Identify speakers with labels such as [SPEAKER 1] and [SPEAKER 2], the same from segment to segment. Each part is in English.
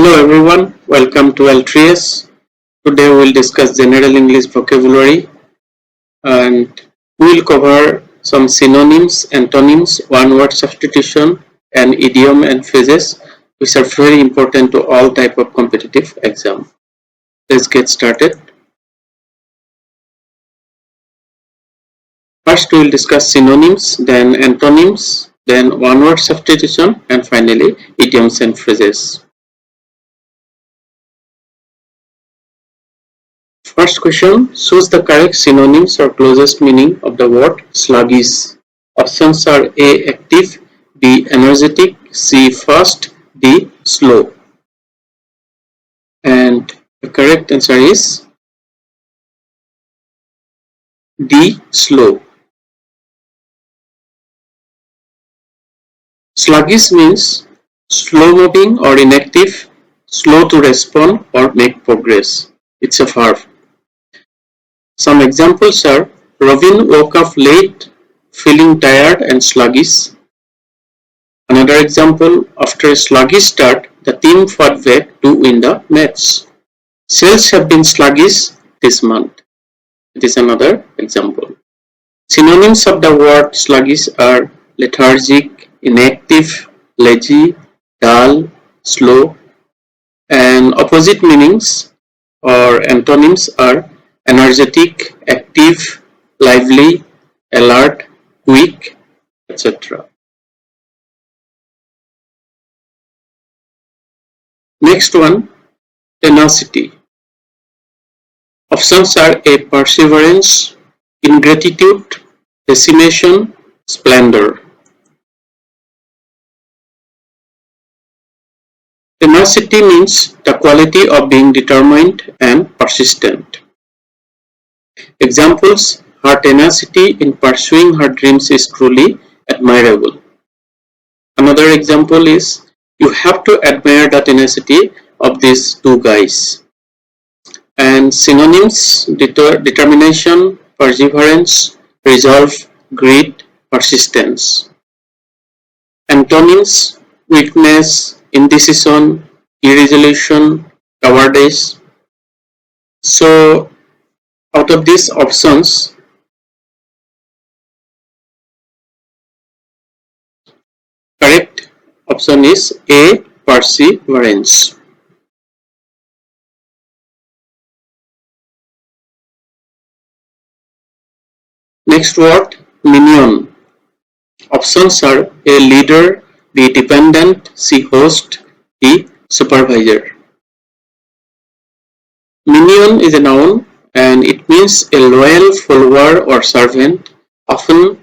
[SPEAKER 1] Hello everyone, welcome to L3S. Today we will discuss general English vocabulary and we will cover some synonyms, antonyms, one-word substitution and idiom and phrases which are very important to all type of competitive exam. Let's get started. First we will discuss synonyms, then antonyms, then one-word substitution and finally idioms and phrases. First question, choose the correct synonyms or closest meaning of the word sluggish. Options are A. Active, B. Energetic, C. Fast, D. Slow. And the correct answer is D. Slow. Sluggish means slow moving or inactive, slow to respond or make progress. It's a verb. Some examples are Robin woke up late, feeling tired and sluggish. Another example, after a sluggish start, the team fought back to win the match. Sales have been sluggish this month. It is another example. Synonyms of the word sluggish are lethargic, inactive, lazy, dull, slow, and opposite meanings or antonyms are energetic, active, lively, alert, quick, etc. Next one, tenacity. Options are A. Perseverance, ingratitude, decimation, splendor. Tenacity means the quality of being determined and persistent. Examples, her tenacity in pursuing her dreams is truly admirable. Another example is, you have to admire the tenacity of these two guys. And synonyms, determination, perseverance, resolve, grit, persistence. Antonyms, weakness, indecision, irresolution, cowardice. So, out of these options, correct option is A. Perseverance. Next word, minion. Options are A. Leader, B. Dependent, C. Host, D. Supervisor. Minion is a noun and it means a loyal follower or servant, often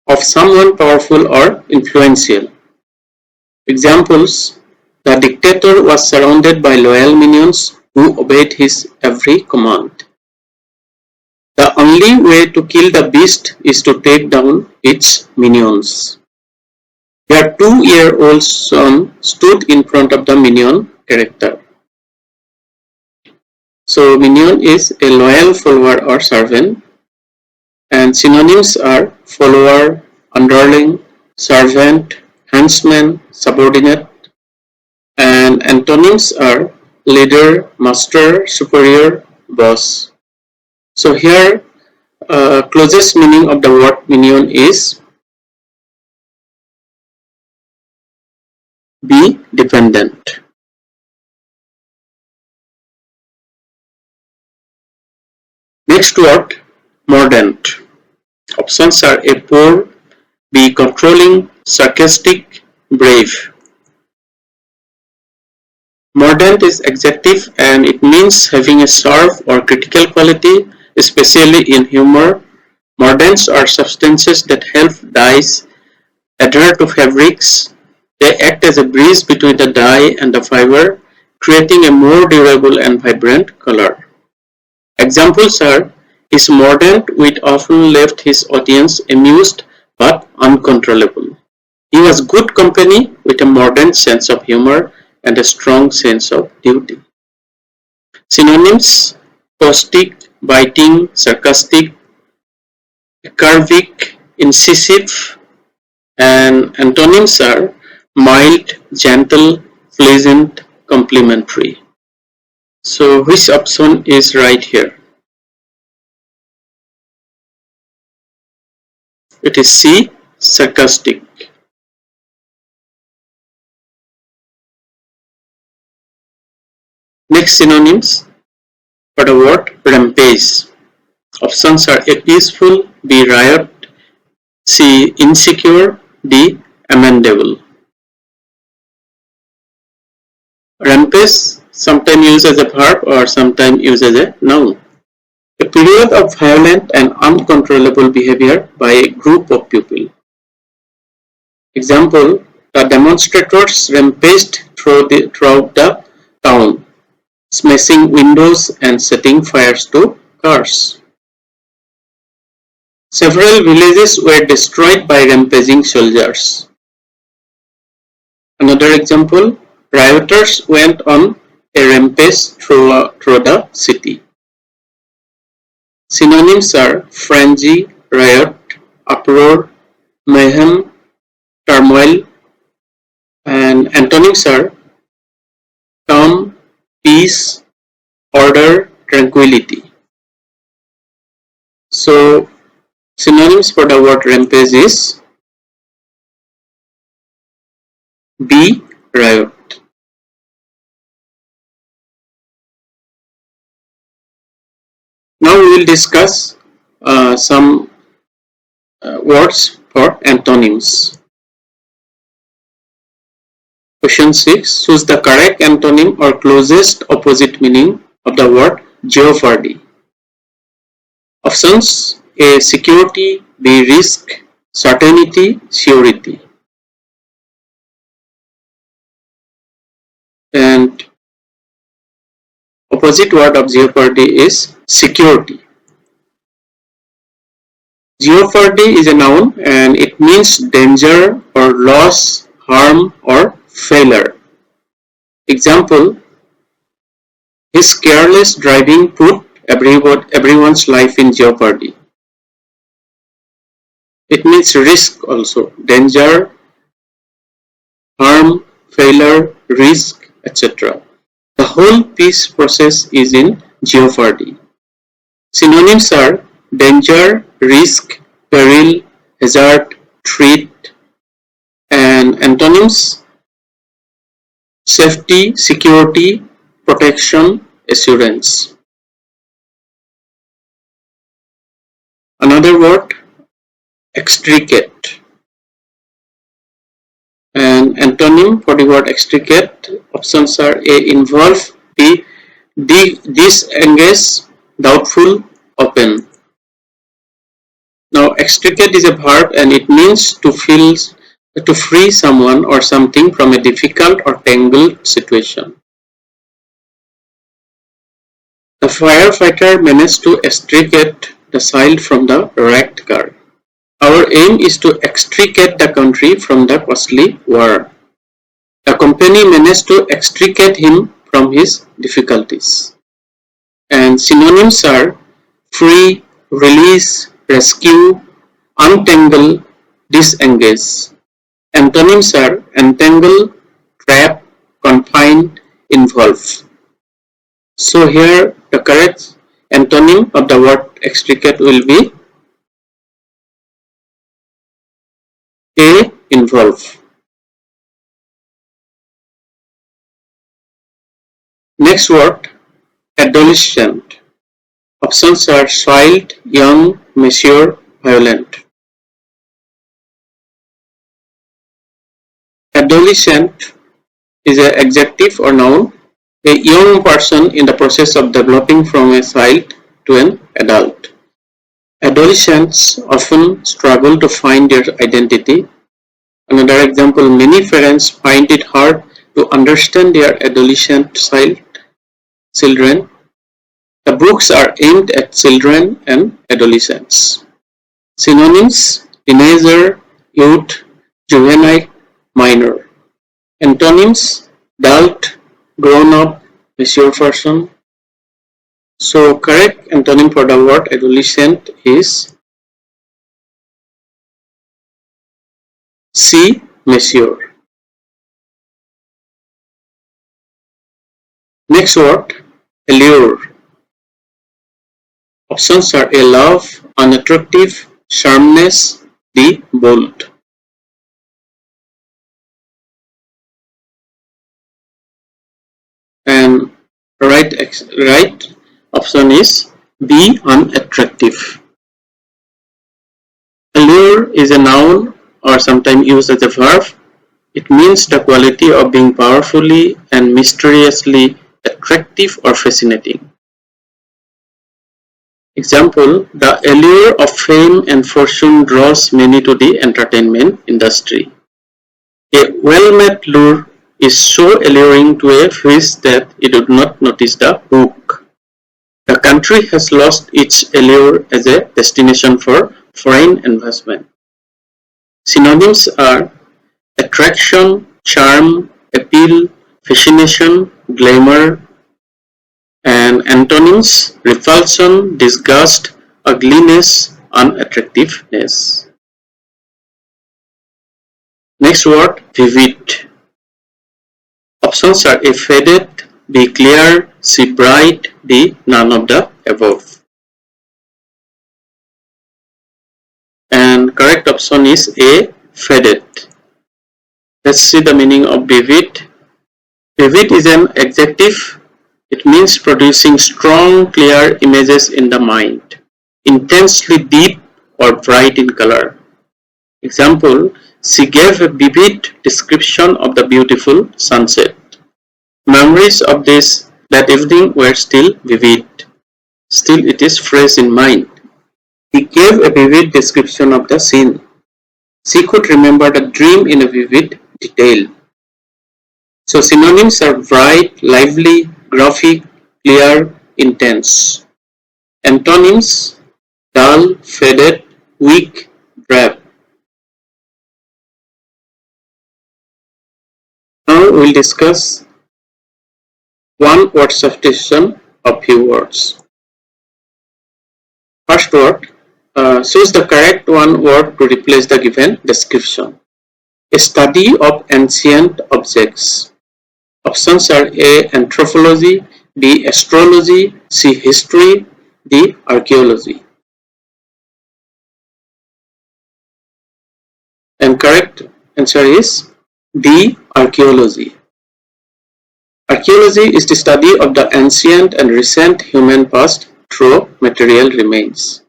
[SPEAKER 1] of someone powerful or influential. Examples, the dictator was surrounded by loyal minions who obeyed his every command. The only way to kill the beast is to take down its minions. Their 2-year-old son stood in front of the minion character. So minion is a loyal follower or servant, and synonyms are follower, underling, servant, henchman, subordinate, and antonyms are leader, master, superior, boss. So here closest meaning of the word minion is B. Dependent. Next word, mordant. Options are A. Poor, B. Controlling, sarcastic, brave. Mordant is adjective and it means having a sharp or critical quality, especially in humor. Mordants are substances that help dyes adhere to fabrics. They act as a bridge between the dye and the fiber, creating a more durable and vibrant color. Examples are, his mordant wit often left his audience amused but uncontrollable. He was good company with a mordant sense of humor and a strong sense of duty. Synonyms, caustic, biting, sarcastic, acerbic, incisive, and antonyms are mild, gentle, pleasant, complementary. So which option is right here? It is C, sarcastic. Next synonyms for the word rampage. Options are A, peaceful, B, riot, C, insecure, D, amendable. Rampage, sometimes used as a verb or sometimes used as a noun. A period of violent and uncontrollable behavior by a group of people. Example, the demonstrators rampaged throughout the town, smashing windows and setting fires to cars. Several villages were destroyed by rampaging soldiers. Another example, rioters went on a rampage through the city. Synonyms are frenzy, riot, uproar, mayhem, turmoil, and antonyms are calm, peace, order, tranquility. So synonyms for the word rampage is B, riot. Now we will discuss some words for antonyms. Question 6. Choose the correct antonym or closest opposite meaning of the word jeopardy. Options: A, security, B, risk, certainty, surety. And opposite word of jeopardy is security. Jeopardy is a noun and it means danger or loss, harm or failure. Example, his careless driving put everyone's life in jeopardy. It means risk also, danger, harm, failure, risk, etc. The whole peace process is in jeopardy. Synonyms are danger, risk, peril, hazard, threat, and antonyms safety, security, protection, assurance. Another word, extricate. And antonym for the word extricate, options are A, involve, B, disengage, doubtful, open. Now extricate is a verb and it means to free someone or something from a difficult or tangled situation. The firefighter managed to extricate the child from the wrecked car. Our aim is to extricate the country from the costly war. The company managed to extricate him from his difficulties. And synonyms are free, release, rescue, untangle, disengage. Antonyms are entangle, trap, confine, involve. So here the correct antonym of the word extricate will be A, involve. Next word, adolescent. Options are child, young, mature, violent. Adolescent is an adjective or noun, a young person in the process of developing from a child to an adult. Adolescents often struggle to find their identity. Another example, many parents find it hard to understand their adolescent children. The books are aimed at children and adolescents. Synonyms, teenager, youth, juvenile, minor. Antonyms, adult, grown up, mature person. So correct antonym for the word adolescent is C, mature. Next word, allure. Options are a love, unattractive, sharpness, D, bold. And right option is B, unattractive. Allure is a noun or sometimes used as a verb. It means the quality of being powerfully and mysteriously attractive or fascinating. Example, the allure of fame and fortune draws many to the entertainment industry. A well-made lure is so alluring to a fish that it would not notice the hook. The country has lost its allure as a destination for foreign investment. Synonyms are attraction, charm, appeal, fascination, glamour, and antonyms: repulsion, disgust, ugliness, unattractiveness. Next word, vivid. Options are A, faded, B, clear, C, bright, D, none of the above. And correct option is A, faded. Let's see the meaning of vivid. Vivid is an adjective. It means producing strong, clear images in the mind, intensely deep or bright in color. Example, she gave a vivid description of the beautiful sunset. Memories of that evening were still vivid. Still it is fresh in mind. He gave a vivid description of the scene. She could remember the dream in a vivid detail. So synonyms are bright, lively, graphic, clear, intense. Antonyms: dull, faded, weak, drab. Now we will discuss one word substitution of few words. First word, choose the correct one word to replace the given description. A study of ancient objects. Options are A, anthropology, B, astrology, C, history, D, archaeology. And correct answer is D, archaeology. Archaeology is the study of the ancient and recent human past through material remains.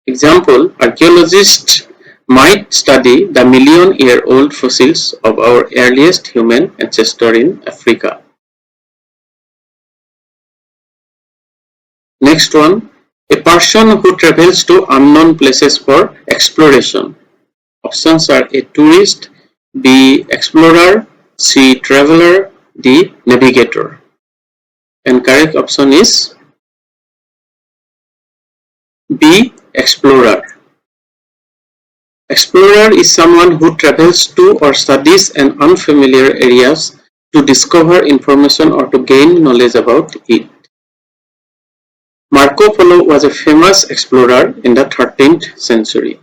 [SPEAKER 1] Example, archaeologists might study the million-year-old fossils of our earliest human ancestor in Africa. Next one, a person who travels to unknown places for exploration. Options are A, tourist, B, explorer, C, traveler, D, navigator. And correct option is B, explorer. Explorer is someone who travels to or studies an unfamiliar areas to discover information or to gain knowledge about it. Marco Polo was a famous explorer in the 13th century.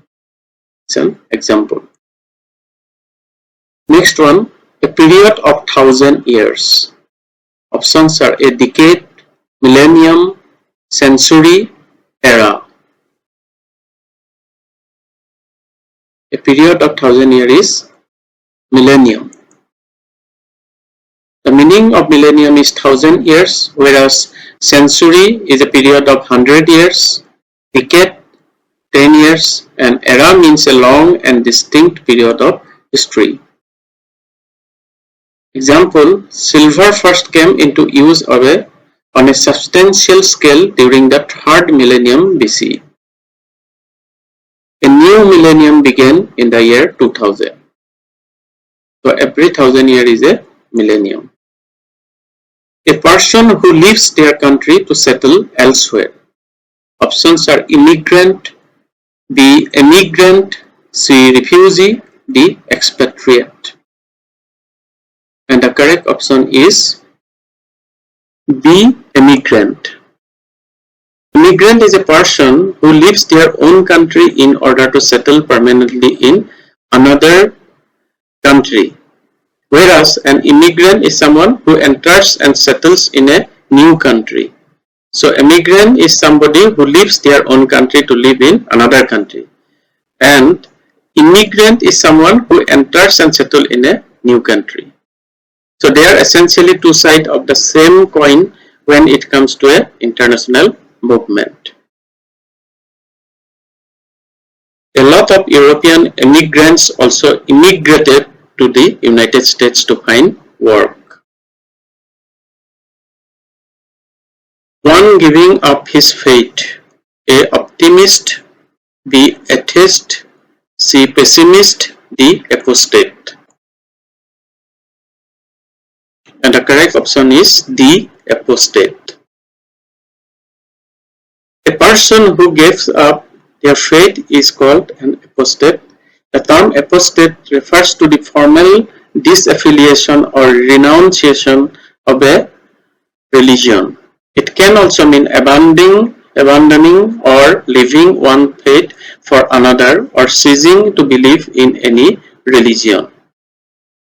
[SPEAKER 1] It's an example. Next one, a period of 1,000 years. Options are A, decade, millennium, century, era. A period of 1,000 years is millennium. The meaning of millennium is 1,000 years, whereas century is a period of 100 years, decade 10 years, and era means a long and distinct period of history. Example, silver first came into use on a substantial scale during the 3rd millennium BC. A new millennium began in the year 2000. So every 1,000 years is a millennium. A person who leaves their country to settle elsewhere. Options are immigrant, B, emigrant, C, refugee, D, expatriate. And the correct option is B, emigrant. Immigrant is a person who leaves their own country in order to settle permanently in another country. Whereas an immigrant is someone who enters and settles in a new country. So immigrant is somebody who leaves their own country to live in another country. And immigrant is someone who enters and settles in a new country. So they are essentially two sides of the same coin when it comes to an international movement. A lot of European immigrants also immigrated to the United States to find work. One giving up his fate, A. Optimist, B. Atheist, C. Pessimist, D. Apostate. And the correct option is D. Apostate. A person who gives up their faith is called an apostate. The term apostate refers to the formal disaffiliation or renunciation of a religion. It can also mean abandoning or leaving one faith for another or ceasing to believe in any religion.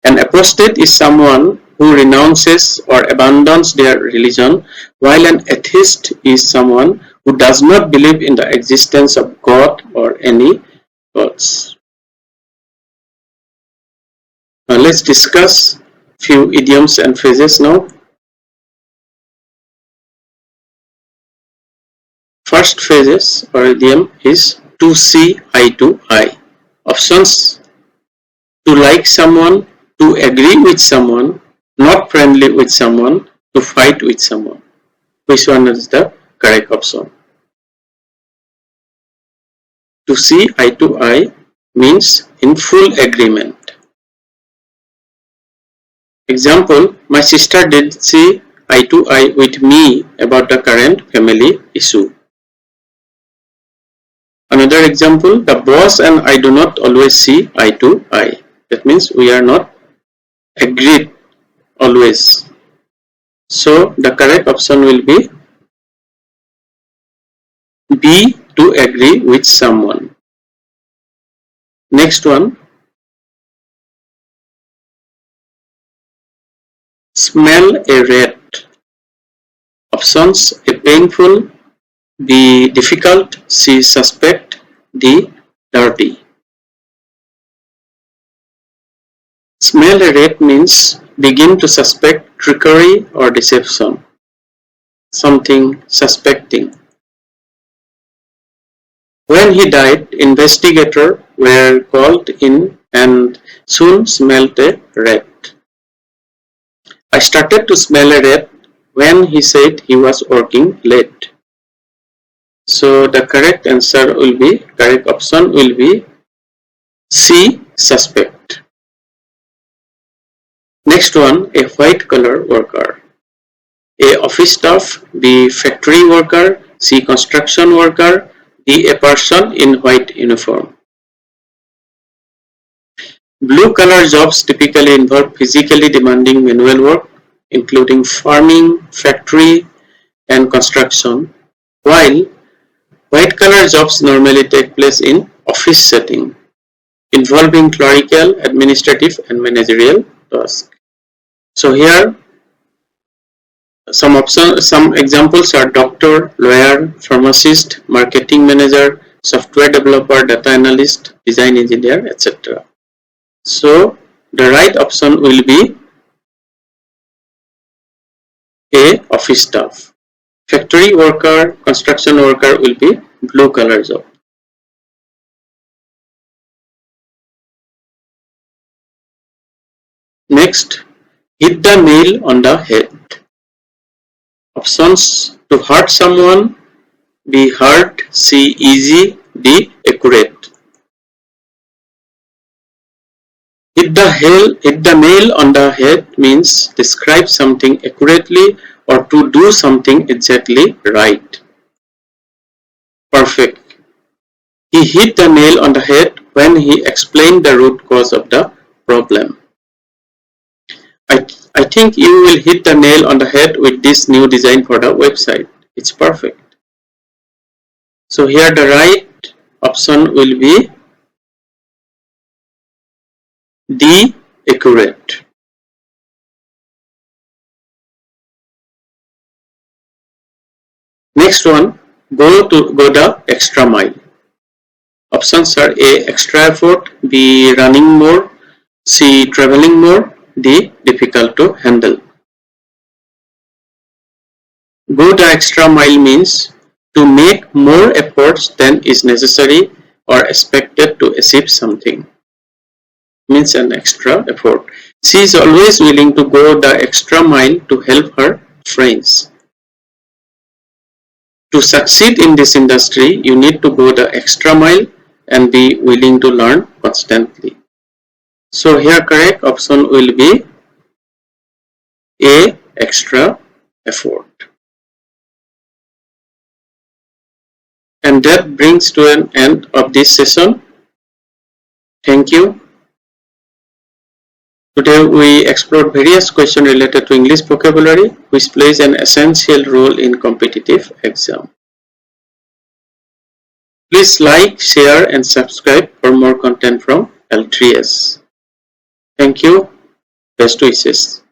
[SPEAKER 1] An apostate is someone who renounces or abandons their religion, while an atheist is someone who does not believe in the existence of God or any gods. Now let's discuss few idioms and phrases now. First phrases or idiom is to see eye to eye. Options: to like someone, to agree with someone, not friendly with someone, to fight with someone. Which one is the correct option? To see eye to eye means in full agreement. Example: my sister did see eye to eye with me about the current family issue. Another example: the boss and I do not always see eye to eye. That means we are not agreed always. So the correct option will be B, to agree with someone. Next one, smell a rat. Options: A, painful, B, difficult, C, suspect, D, dirty. Smell a rat means begin to suspect trickery or deception, something suspecting. When he died, investigators were called in and soon smelled a rat. I started to smell a rat when he said he was working late. So the correct answer will be, correct option will be C, suspect. Next one, a white collar worker. A, office staff, B, factory worker, C, construction worker, D, a person in white uniform. Blue collar jobs typically involve physically demanding manual work, including farming, factory, and construction, while white collar jobs normally take place in office setting, involving clerical, administrative, and managerial tasks. So here some examples are doctor, lawyer, pharmacist, marketing manager, software developer, data analyst, design engineer, etc. So the right option will be A, office staff. Factory worker, construction worker will be blue collar job. Next, hit the nail on the head. Options: to hurt someone, B, hurt, C, easy, D, accurate. Hit the nail on the head means describe something accurately or to do something exactly right. Perfect. He hit the nail on the head when he explained the root cause of the problem. I think you will hit the nail on the head with this new design for the website. It's perfect. So here the right option will be D, accurate. Next one, go the extra mile. Options are A. Extra effort, B. Running more, C. Traveling more, D. Difficult to handle. Go the extra mile means to make more efforts than is necessary or expected to achieve something. Means an extra effort. She is always willing to go the extra mile to help her friends. To succeed in this industry, you need to go the extra mile and be willing to learn constantly. So here correct option will be A. Extra effort. And that brings to an end of this session. Thank you. Today we explored various questions related to English vocabulary, which plays an essential role in competitive exam. Please like, share and subscribe for more content from L3S. Thank you. Best wishes.